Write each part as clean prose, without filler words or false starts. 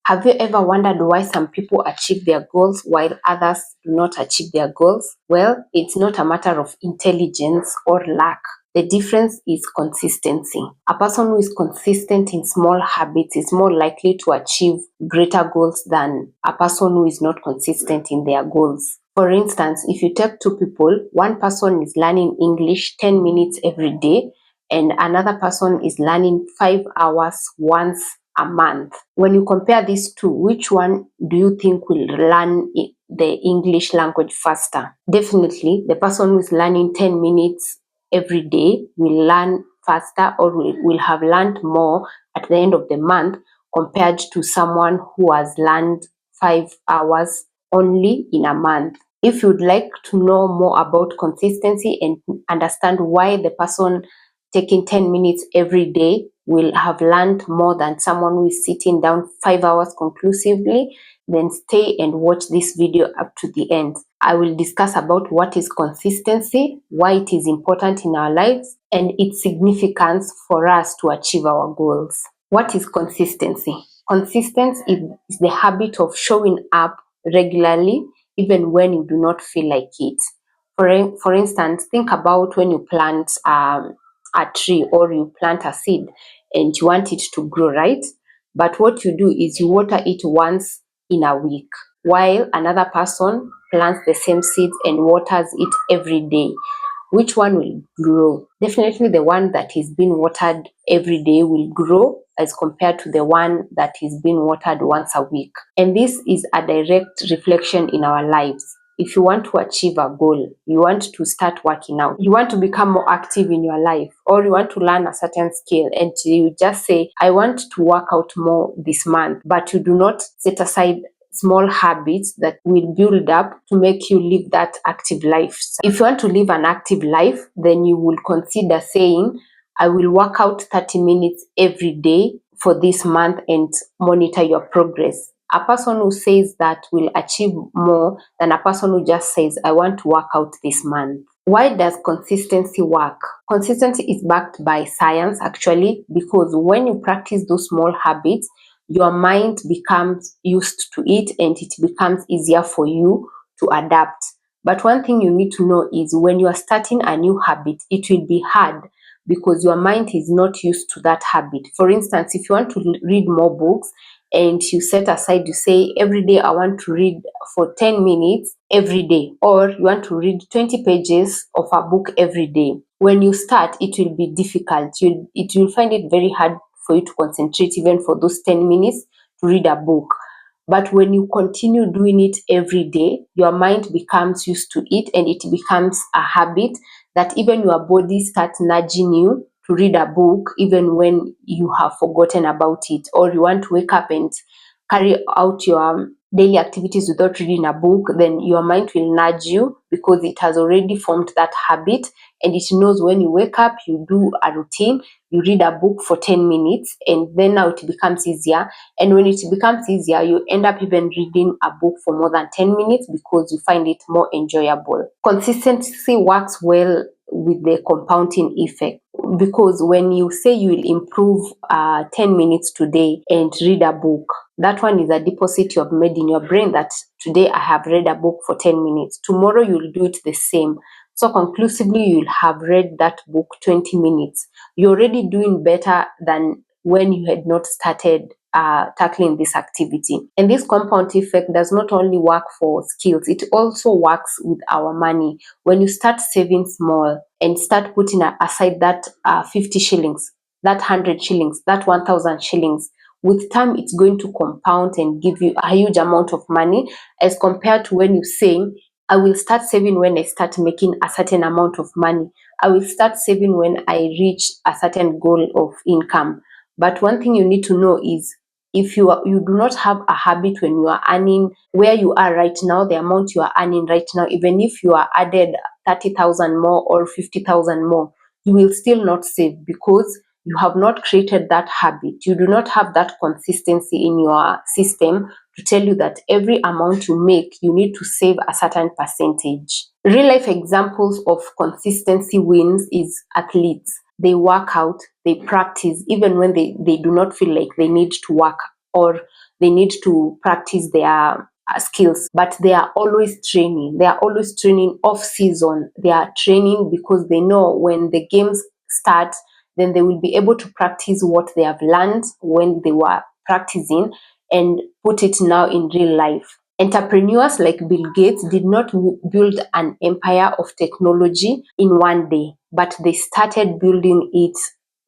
Have you ever wondered why some people achieve their goals while others do not achieve their goals? Well, it's not a matter of intelligence or luck. The difference is consistency. A person who is consistent in small habits is more likely to achieve greater goals than a person who is not consistent in their goals. For instance, if you take two people, one person is learning English 10 minutes every day, and another person is learning 5 hours once a month. When you compare these two, which one do you think will learn the English language faster? Definitely, the person who is learning 10 minutes every day will learn faster, or will have learned more at the end of the month compared to someone who has learned 5 hours only in a month. If you'd like to know more about consistency and understand why the person taking 10 minutes every day will have learned more than someone who is sitting down 5 hours conclusively, then stay and watch this video up to the end. I will discuss about what is consistency, why it is important in our lives, and its significance for us to achieve our goals. What is consistency? Consistency is the habit of showing up regularly even when you do not feel like it. For instance, think about when you plant a tree, or you plant a seed and you want it to grow, right? But what you do is you water it once in a week, while another person plants the same seeds and waters it every day. Which one will grow? Definitely the one that is being watered every day will grow as compared to the one that is being watered once a week. And this is a direct reflection in our lives. If you want to achieve a goal, you want to start working out, you want to become more active in your life, or you want to learn a certain skill, and you just say, I want to work out more this month, but you do not set aside small habits that will build up to make you live that active life. So if you want to live an active life, then you will consider saying, I will work out 30 minutes every day for this month and monitor your progress. A person who says that will achieve more than a person who just says, I want to work out this month. Why does consistency work? Consistency is backed by science, actually, because when you practice those small habits, your mind becomes used to it and it becomes easier for you to adapt. But one thing you need to know is when you are starting a new habit, it will be hard because your mind is not used to that habit. For instance, if you want to read more books and you set aside, you say, every day I want to read for 10 minutes every day, or you want to read 20 pages of a book every day. When you start, it will be difficult. You'll find it very hard for you to concentrate even for those 10 minutes to read a book. But when you continue doing it every day, your mind becomes used to it and it becomes a habit that even your body starts nudging you to read a book even when you have forgotten about it, or you want to wake up and carry out your daily activities without reading a book, then your mind will nudge you because it has already formed that habit and it knows when you wake up, you do a routine, you read a book for 10 minutes, and then now it becomes easier. And when it becomes easier, you end up even reading a book for more than 10 minutes because you find it more enjoyable. Consistency works well with the compounding effect, because when you say you will improve 10 minutes today and read a book, that one is a deposit you have made in your brain that today I have read a book for 10 minutes. Tomorrow you'll do it the same. So conclusively, you'll have read that book 20 minutes. You're already doing better than when you had not started tackling this activity. And this compound effect does not only work for skills, it also works with our money. When you start saving small and start putting aside that 50 shillings, that 100 shillings, that 1,000 shillings, with time it's going to compound and give you a huge amount of money, as compared to when you say, I will start saving when I start making a certain amount of money. I will start saving when I reach a certain goal of income. But one thing you need to know is, if you do not have a habit when you are earning where you are right now, the amount you are earning right now, even if you are added 30,000 more or 50,000 more, you will still not save because you have not created that habit. You do not have that consistency in your system to tell you that every amount you make, you need to save a certain percentage. Real life examples of consistency wins is athletes. They work out, they practice, even when they do not feel like they need to work, or they need to practice their skills, but they are always training. They are always training off season. They are training because they know when the games start, then they will be able to practice what they have learned when they were practicing and put it now in real life. Entrepreneurs like Bill Gates did not build an empire of technology in one day, but they started building it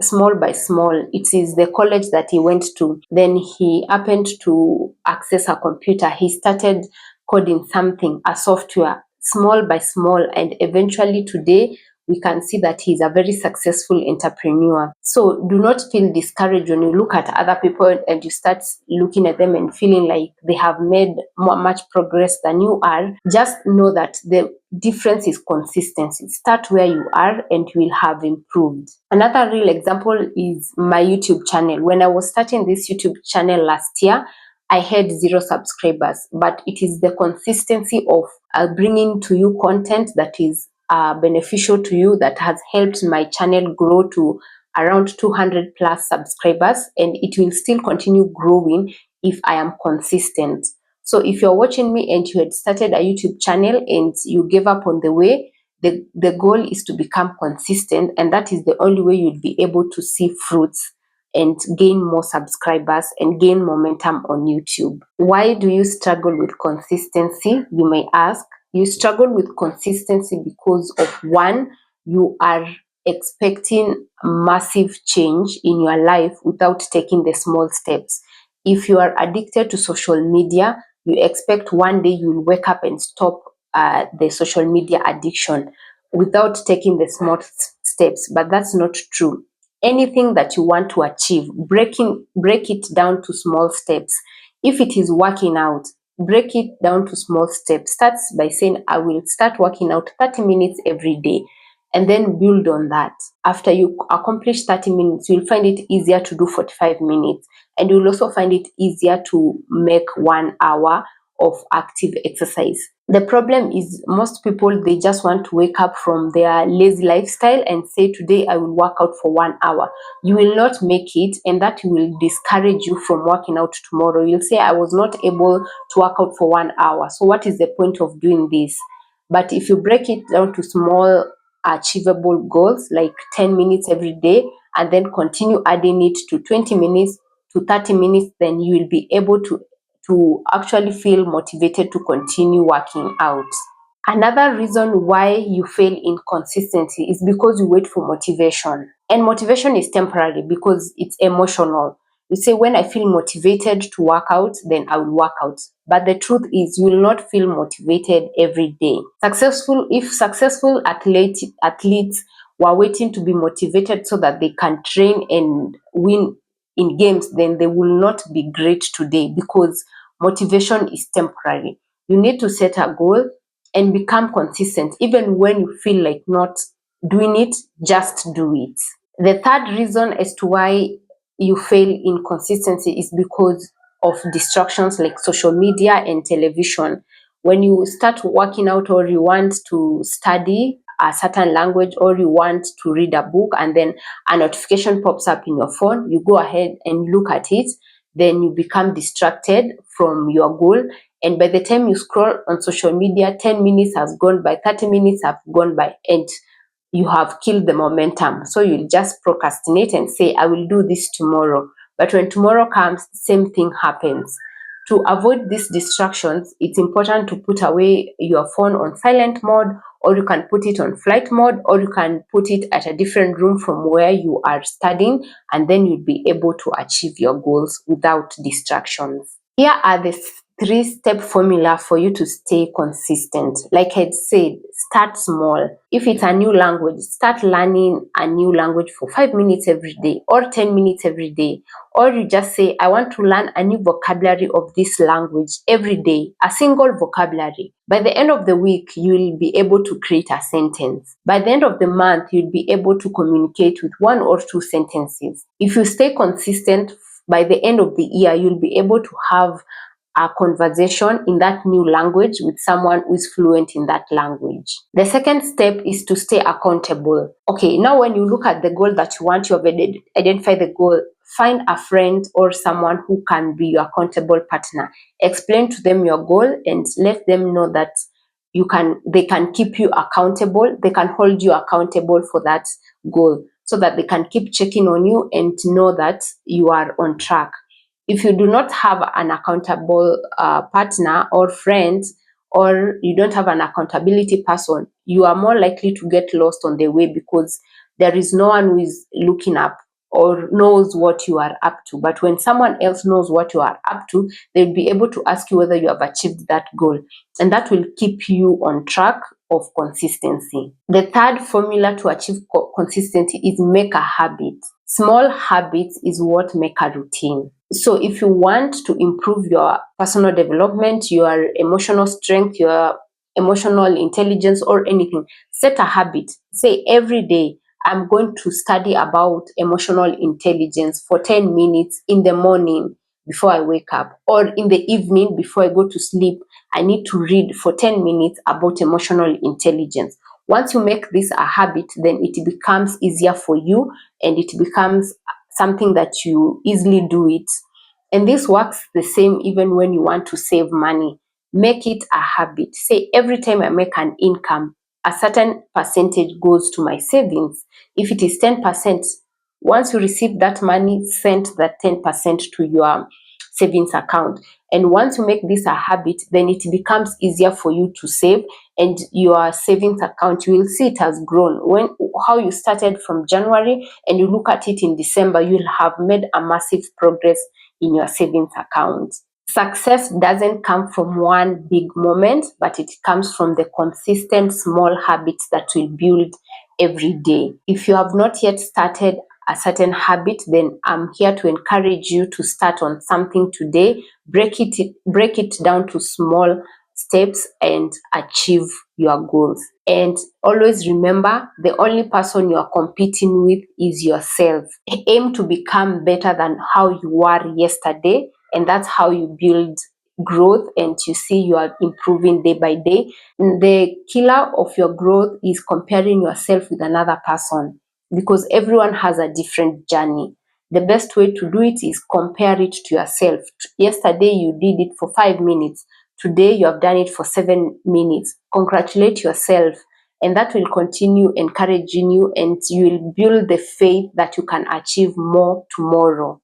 small by small. It is the college that he went to. Then he happened to access a computer. He started coding something, a software, small by small, and eventually today we can see that he's a very successful entrepreneur. So do not feel discouraged when you look at other people and you start looking at them and feeling like they have made much progress than you are. Just know that the difference is consistency. Start where you are and you will have improved. Another real example is my YouTube channel. When I was starting this YouTube channel last year, I had 0 subscribers, but it is the consistency of bringing to you content that is beneficial to you that has helped my channel grow to around 200 plus subscribers, and it will still continue growing if I am consistent. So if you're watching me and you had started a YouTube channel and you gave up on the way, the goal is to become consistent, and that is the only way you'll be able to see fruits and gain more subscribers and gain momentum on YouTube. Why do you struggle with consistency? You may ask. You struggle with consistency because of one, you are expecting massive change in your life without taking the small steps. If you are addicted to social media, you expect one day you will wake up and stop the social media addiction without taking the small steps, but that's not true. Anything that you want to achieve, break it down to small steps. If it is working out, break it down to small steps. Start by saying, I will start working out 30 minutes every day, and then build on that. After you accomplish 30 minutes, you'll find it easier to do 45 minutes, and you'll also find it easier to make 1 hour of active exercise. The problem is most people, they just want to wake up from their lazy lifestyle and say, today I will work out for 1 hour. You will not make it, and that will discourage you from working out tomorrow. You'll say, I was not able to work out for 1 hour. So what is the point of doing this? But if you break it down to small achievable goals like 10 minutes every day, and then continue adding it to 20 minutes to 30 minutes, then you will be able to actually feel motivated to continue working out. Another reason why you fail in consistency is because you wait for motivation. And motivation is temporary because it's emotional. You say, when I feel motivated to work out, then I will work out. But the truth is, you will not feel motivated every day. If successful athletes were waiting to be motivated so that they can train and win in games, then they will not be great today because motivation is temporary. You need to set a goal and become consistent. Even when you feel like not doing it, just do it. The third reason as to why you fail in consistency is because of distractions like social media and television. When you start working out or you want to study a certain language or you want to read a book and then a notification pops up in your phone, you go ahead and look at it, then you become distracted from your goal. And by the time you scroll on social media, 10 minutes has gone by, 30 minutes have gone by, and you have killed the momentum. So you'll just procrastinate and say, I will do this tomorrow. But when tomorrow comes, same thing happens. To avoid these distractions, it's important to put away your phone on silent mode, or you can put it on flight mode, or you can put it at a different room from where you are studying, and then you'll be able to achieve your goals without distractions. Here are the 3-step formula for you to stay consistent. Like I said, start small. If it's a new language, start learning a new language for 5 minutes every day or 10 minutes every day. Or you just say, I want to learn a new vocabulary of this language every day, a single vocabulary. By the end of the week, you will be able to create a sentence. By the end of the month, you'll be able to communicate with 1 or 2 sentences. If you stay consistent, by the end of the year, you'll be able to have a conversation in that new language with someone who is fluent in that language. The second step is to stay accountable. Okay, now when you look at the goal that you want, you have identified the goal. find a friend or someone who can be your accountable partner. Explain to them your goal and let them know that they can keep you accountable, they can hold you accountable for that goal, so that they can keep checking on you and know that you are on track. If you do not have an accountable partner or friend, or you don't have an accountability person, you are more likely to get lost on the way, because there is no one who is looking up or knows what you are up to. But when someone else knows what you are up to, they'll be able to ask you whether you have achieved that goal. And that will keep you on track of consistency. The third formula to achieve consistency is make a habit. Small habits is what make a routine. So if you want to improve your personal development, your emotional strength, your emotional intelligence, or anything, set a habit. Say every day, I'm going to study about emotional intelligence for 10 minutes in the morning before I wake up, or in the evening before I go to sleep. I need to read for 10 minutes about emotional intelligence. Once you make this a habit, then it becomes easier for you, and it becomes something that you easily do it. And this works the same even when you want to save money. Make it a habit. Say every time I make an income, a certain percentage goes to my savings. If it is 10%, once you receive that money, send that 10% to your savings account. And once you make this a habit, then it becomes easier for you to save, and your savings account, you will see it has grown. How you started from January and you look at it in December, you'll have made a massive progress in your savings account. Success doesn't come from one big moment, but it comes from the consistent small habits that will build every day. If you have not yet started a certain habit, then I'm here to encourage you to start on something today. Break it down to small steps and achieve your goals. And always remember, the only person you are competing with is yourself. Aim to become better than how you were yesterday, and that's how you build growth, and you see you are improving day by day. The killer of your growth is comparing yourself with another person, because everyone has a different journey. The best way to do it is compare it to yourself. Yesterday you did it for 5 minutes. Today you have done it for 7 minutes. Congratulate yourself, and that will continue encouraging you, and you will build the faith that you can achieve more tomorrow.